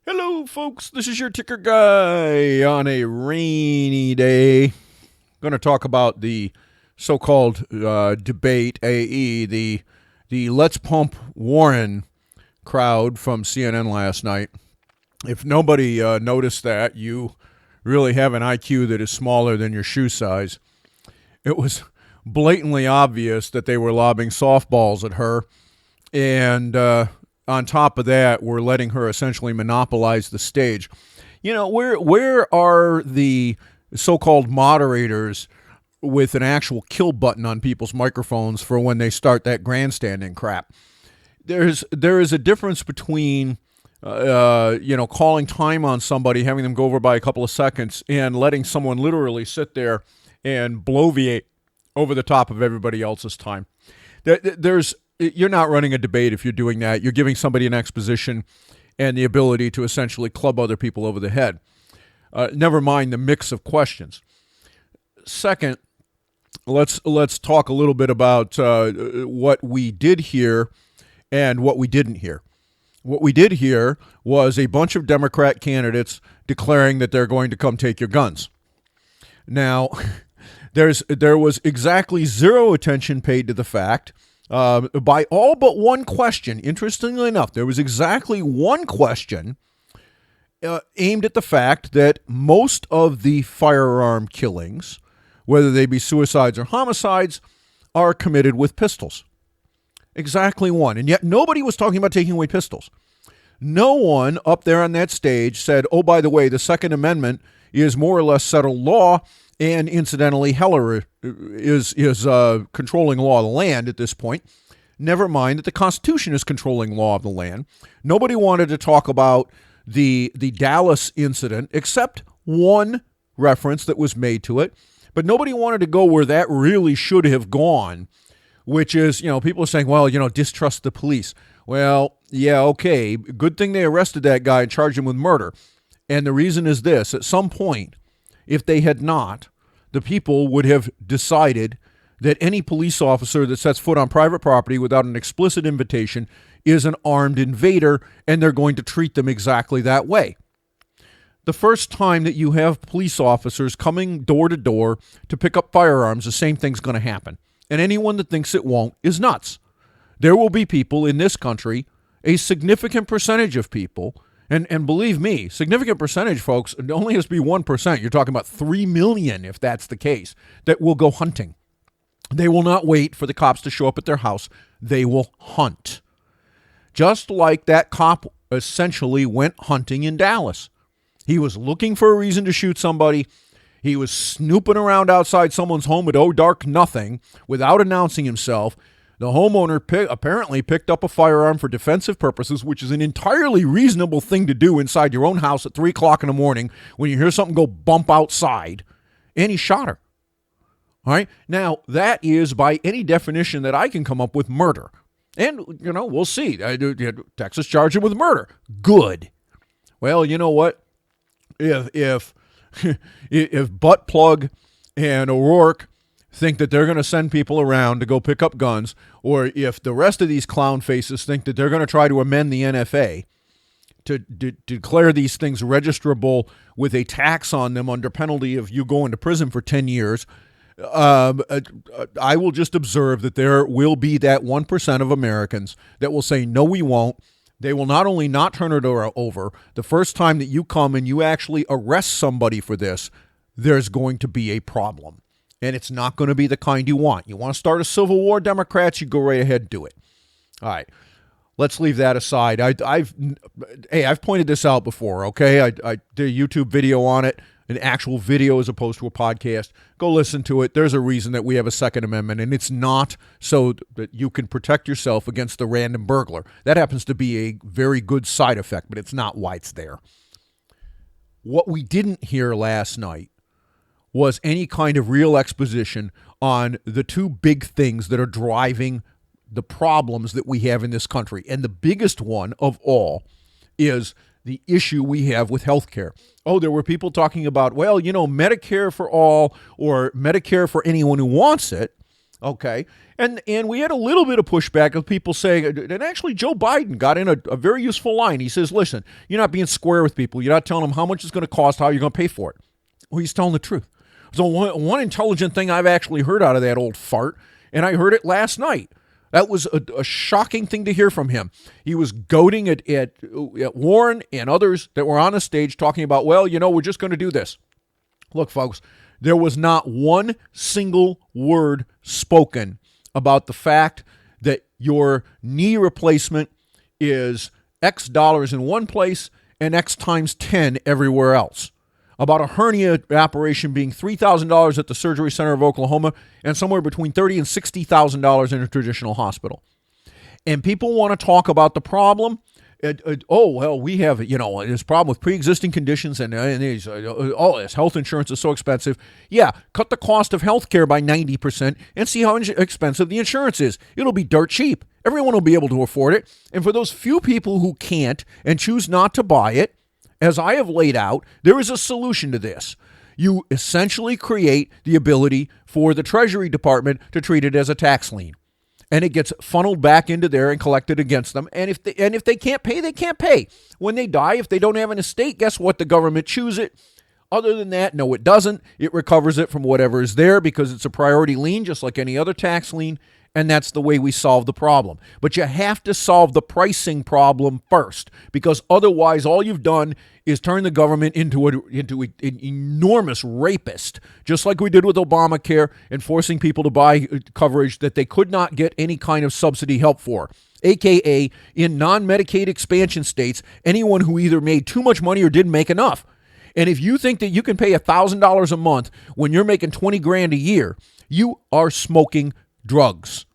Hello, folks. This is your ticker guy on a rainy day. Going to talk about the so-called debate, AE, the Let's Pump Warren crowd from CNN last night. If nobody noticed that, you really have an IQ that is smaller than your shoe size. It was blatantly obvious that they were lobbing softballs at her, and on top of that, we're letting her essentially monopolize the stage. You know, where are the so-called moderators with an actual kill button on people's microphones for when they start that grandstanding crap? There is a difference between calling time on somebody, having them go over by a couple of seconds, and letting someone literally sit there and bloviate over the top of everybody else's time. You're not running a debate if you're doing that. You're giving somebody an exposition and the ability to essentially club other people over the head. Never mind the mix of questions. Second, let's talk a little bit about what we did hear and what we didn't hear. What we did hear was a bunch of Democrat candidates declaring that they're going to come take your guns. Now, there was exactly zero attention paid to the fact by all but one question. Interestingly enough, there was exactly one question aimed at the fact that most of the firearm killings, whether they be suicides or homicides, are committed with pistols. Exactly one. And yet nobody was talking about taking away pistols. No one up there on that stage said, oh, by the way, the Second Amendment is more or less settled law, and incidentally, Heller is controlling law of the land at this point. Never mind that the Constitution is controlling law of the land. Nobody wanted to talk about the Dallas incident, except one reference that was made to it. But nobody wanted to go where that really should have gone, which is, people are saying, well, distrust the police. Well, yeah, okay. Good thing they arrested that guy and charged him with murder. And the reason is this: at some point, if they had not, the people would have decided that any police officer that sets foot on private property without an explicit invitation is an armed invader, and they're going to treat them exactly that way. The first time that you have police officers coming door to door to pick up firearms, the same thing's going to happen. And anyone that thinks it won't is nuts. There will be people in this country, a significant percentage of people, and believe me, significant percentage, folks, it only has to be 1%. You're talking about 3 million, if that's the case, that will go hunting. They will not wait for the cops to show up at their house. They will hunt. Just like that cop essentially went hunting in Dallas. He was looking for a reason to shoot somebody. He was snooping around outside someone's home at oh dark nothing without announcing himself. The homeowner apparently picked up a firearm for defensive purposes, which is an entirely reasonable thing to do inside your own house at 3 o'clock in the morning when you hear something go bump outside, and he shot her. All right? Now, that is, by any definition that I can come up with, murder. And, we'll see. Texas charged him with murder. Good. Well, you know what? If Buttplug and O'Rourke think that they're going to send people around to go pick up guns, or if the rest of these clown faces think that they're going to try to amend the NFA to declare these things registrable with a tax on them under penalty of you going to prison for 10 years, I will just observe that there will be that 1% of Americans that will say, no, we won't. They will not only not turn it over, the first time that you come and you actually arrest somebody for this, there's going to be a problem. And it's not going to be the kind you want. You want to start a civil war, Democrats, you go right ahead and do it. All right. Let's leave that aside. I've pointed this out before, okay? I did a YouTube video on it, an actual video as opposed to a podcast. Go listen to it. There's a reason that we have a Second Amendment, and it's not so that you can protect yourself against the random burglar. That happens to be a very good side effect, but it's not why it's there. What we didn't hear last night was any kind of real exposition on the two big things that are driving the problems that we have in this country. And the biggest one of all is the issue we have with healthcare. Oh, there were people talking about, well, Medicare for all or Medicare for anyone who wants it. Okay. And we had a little bit of pushback of people saying, and actually Joe Biden got in a very useful line. He says, listen, you're not being square with people. You're not telling them how much it's going to cost, how you're going to pay for it. Well, he's telling the truth. So one intelligent thing I've actually heard out of that old fart, and I heard it last night. That was a shocking thing to hear from him. He was goading at Warren and others that were on the stage talking about, well, we're just going to do this. Look, folks, there was not one single word spoken about the fact that your knee replacement is X dollars in one place and X times 10 everywhere else. About a hernia operation being $3,000 at the Surgery Center of Oklahoma and somewhere between $30,000 and $60,000 in a traditional hospital. And people want to talk about the problem. We have, this problem with pre-existing conditions and this health insurance is so expensive. Yeah, cut the cost of health care by 90% and see how expensive the insurance is. It'll be dirt cheap. Everyone will be able to afford it. And for those few people who can't and choose not to buy it, as I have laid out, there is a solution to this. You essentially create the ability for the Treasury Department to treat it as a tax lien. And it gets funneled back into there and collected against them. And if they can't pay, they can't pay. When they die, if they don't have an estate, guess what? The government chews it. Other than that, no, it doesn't. It recovers it from whatever is there because it's a priority lien, just like any other tax lien. And that's the way we solve the problem. But you have to solve the pricing problem first, because otherwise all you've done is turn the government into an enormous rapist, just like we did with Obamacare and forcing people to buy coverage that they could not get any kind of subsidy help for. AKA, in non-Medicaid expansion states, anyone who either made too much money or didn't make enough. And if you think that you can pay $1,000 a month when you're making $20,000 a year, you are smoking drugs.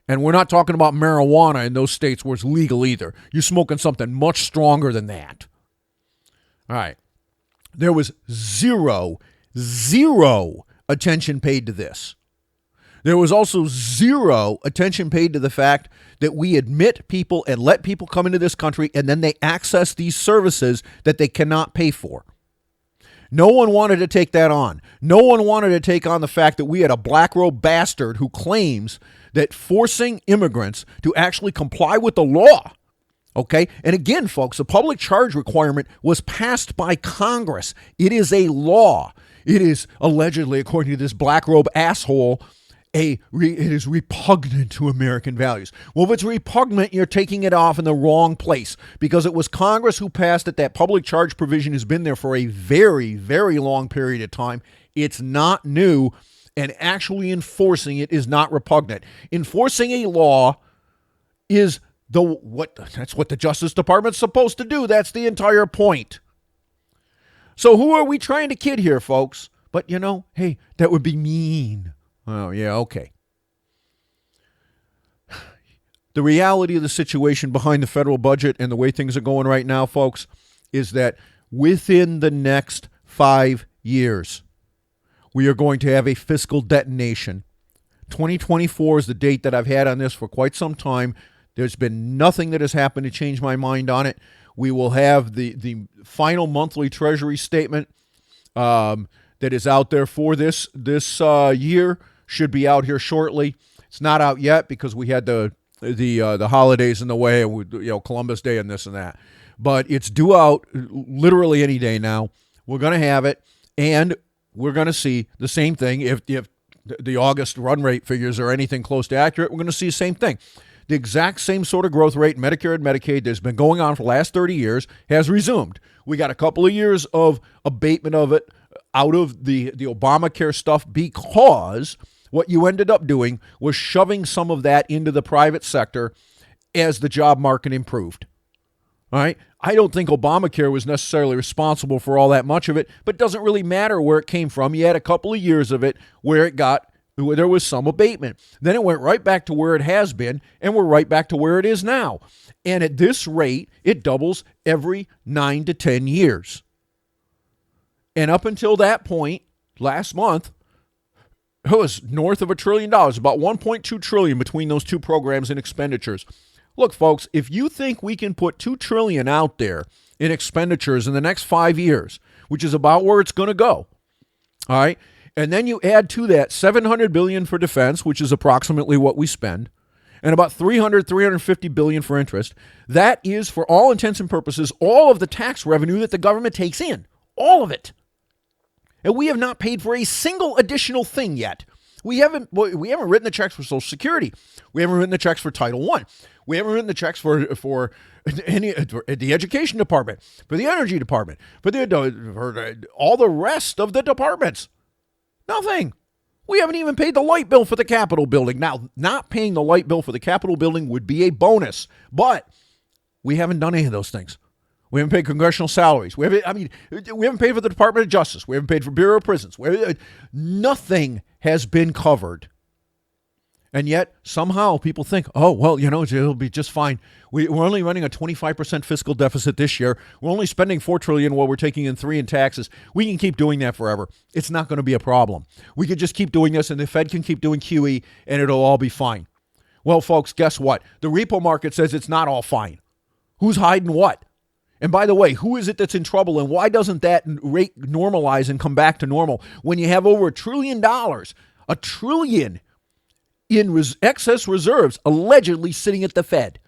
And we're not talking about marijuana in those states where it's legal either. You're smoking something much stronger than that. All right. There was zero attention paid to this. There was also zero attention paid to the fact that we admit people and let people come into this country and then they access these services that they cannot pay for. No one wanted to take that on. No one wanted to take on the fact that we had a black robe bastard who claims that forcing immigrants to actually comply with the law, okay? And again, folks, the public charge requirement was passed by Congress. It is a law. It is allegedly, according to this black robe asshole, it is repugnant to American values. Well, if it's repugnant, you're taking it off in the wrong place, because it was Congress who passed it. That public charge provision has been there for a very, very long period of time. It's not new, and actually enforcing it is not repugnant. Enforcing a law is that's what the Justice Department's supposed to do. That's the entire point. So who are we trying to kid here, folks? But hey, that would be mean. Oh, yeah, okay. The reality of the situation behind the federal budget and the way things are going right now, folks, is that within the next 5 years, we are going to have a fiscal detonation. 2024 is the date that I've had on this for quite some time. There's been nothing that has happened to change my mind on it. We will have the final monthly Treasury statement that is out there for this year. Should be out here shortly. It's not out yet because we had the holidays in the way, Columbus Day and this and that. But it's due out literally any day now. We're going to have it, and we're going to see the same thing. If the August run rate figures are anything close to accurate, we're going to see the same thing. The exact same sort of growth rate in Medicare and Medicaid that's been going on for the last 30 years has resumed. We got a couple of years of abatement of it out of the Obamacare stuff, because what you ended up doing was shoving some of that into the private sector as the job market improved. All right? I don't think Obamacare was necessarily responsible for all that much of it, but it doesn't really matter where it came from. You had a couple of years of it where there was some abatement. Then it went right back to where it has been, and we're right back to where it is now. And at this rate, it doubles every 9 to 10 years. And up until that point, last month, it was north of $1 trillion, about $1.2 trillion between those two programs in expenditures. Look, folks, if you think we can put $2 trillion out there in expenditures in the next 5 years, which is about where it's going to go, all right, And then you add to that $700 billion for defense, which is approximately what we spend, and about $350 billion for interest. That is, for all intents and purposes, all of the tax revenue that the government takes in. All of it. And we have not paid for a single additional thing yet. We haven't written the checks for Social Security. We haven't written the checks for Title I. We haven't written the checks for the Education Department, for the Energy Department, for all the rest of the departments. Nothing. We haven't even paid the light bill for the Capitol building. Now, not paying the light bill for the Capitol building would be a bonus, but we haven't done any of those things. We haven't paid congressional salaries. We haven't paid for the Department of Justice. We haven't paid for Bureau of Prisons. Nothing has been covered. And yet, somehow, people think, oh, well, it'll be just fine. We're only running a 25% fiscal deficit this year. We're only spending $4 trillion while we're taking in $3 trillion in taxes. We can keep doing that forever. It's not going to be a problem. We could just keep doing this, and the Fed can keep doing QE, and it'll all be fine. Well, folks, guess what? The repo market says it's not all fine. Who's hiding what? And by the way, who is it that's in trouble, and why doesn't that rate normalize and come back to normal when you have over $1 trillion, $1 trillion in excess reserves allegedly sitting at the Fed?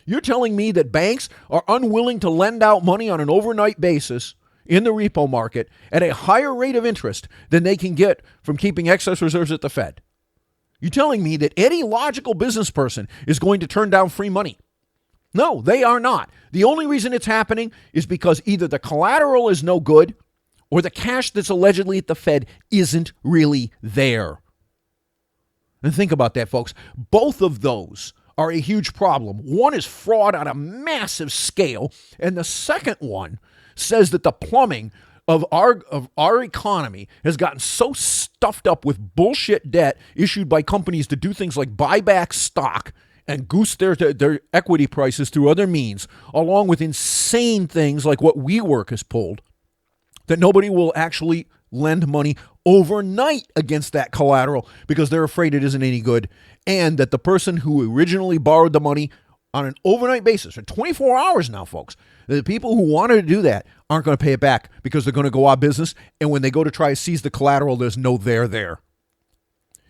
You're telling me that banks are unwilling to lend out money on an overnight basis in the repo market at a higher rate of interest than they can get from keeping excess reserves at the Fed? You're telling me that any logical business person is going to turn down free money? No, they are not. The only reason it's happening is because either the collateral is no good or the cash that's allegedly at the Fed isn't really there. And think about that, folks. Both of those are a huge problem. One is fraud on a massive scale, and the second one says that the plumbing of our economy has gotten so stuffed up with bullshit debt issued by companies to do things like buy back stock and goose their equity prices through other means, along with insane things like what WeWork has pulled, that nobody will actually lend money overnight against that collateral because they're afraid it isn't any good, and that the person who originally borrowed the money on an overnight basis for 24 hours now, folks, the people who wanted to do that aren't going to pay it back because they're going to go out of business, and when they go to try to seize the collateral, there's no there.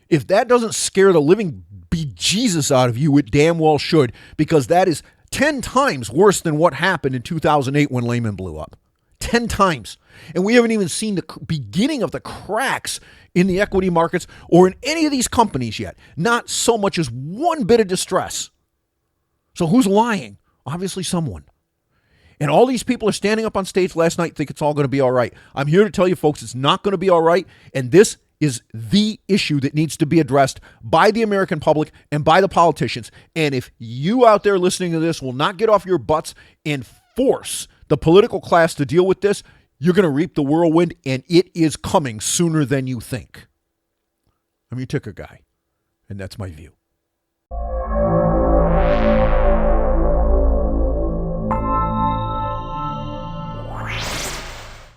If that doesn't scare the living bejesus out of you, it damn well should, because that is 10 times worse than what happened in 2008 when Lehman blew up. 10 times. And we haven't even seen the beginning of the cracks in the equity markets or in any of these companies yet. Not so much as one bit of distress. So who's lying? Obviously someone. And all these people are standing up on stage last night think it's all going to be all right. I'm here to tell you, folks, it's not going to be all right. And this is the issue that needs to be addressed by the American public and by the politicians. And if you out there listening to this will not get off your butts and force the political class to deal with this, you're going to reap the whirlwind, and it is coming sooner than you think. I'm your ticker guy, and that's my view.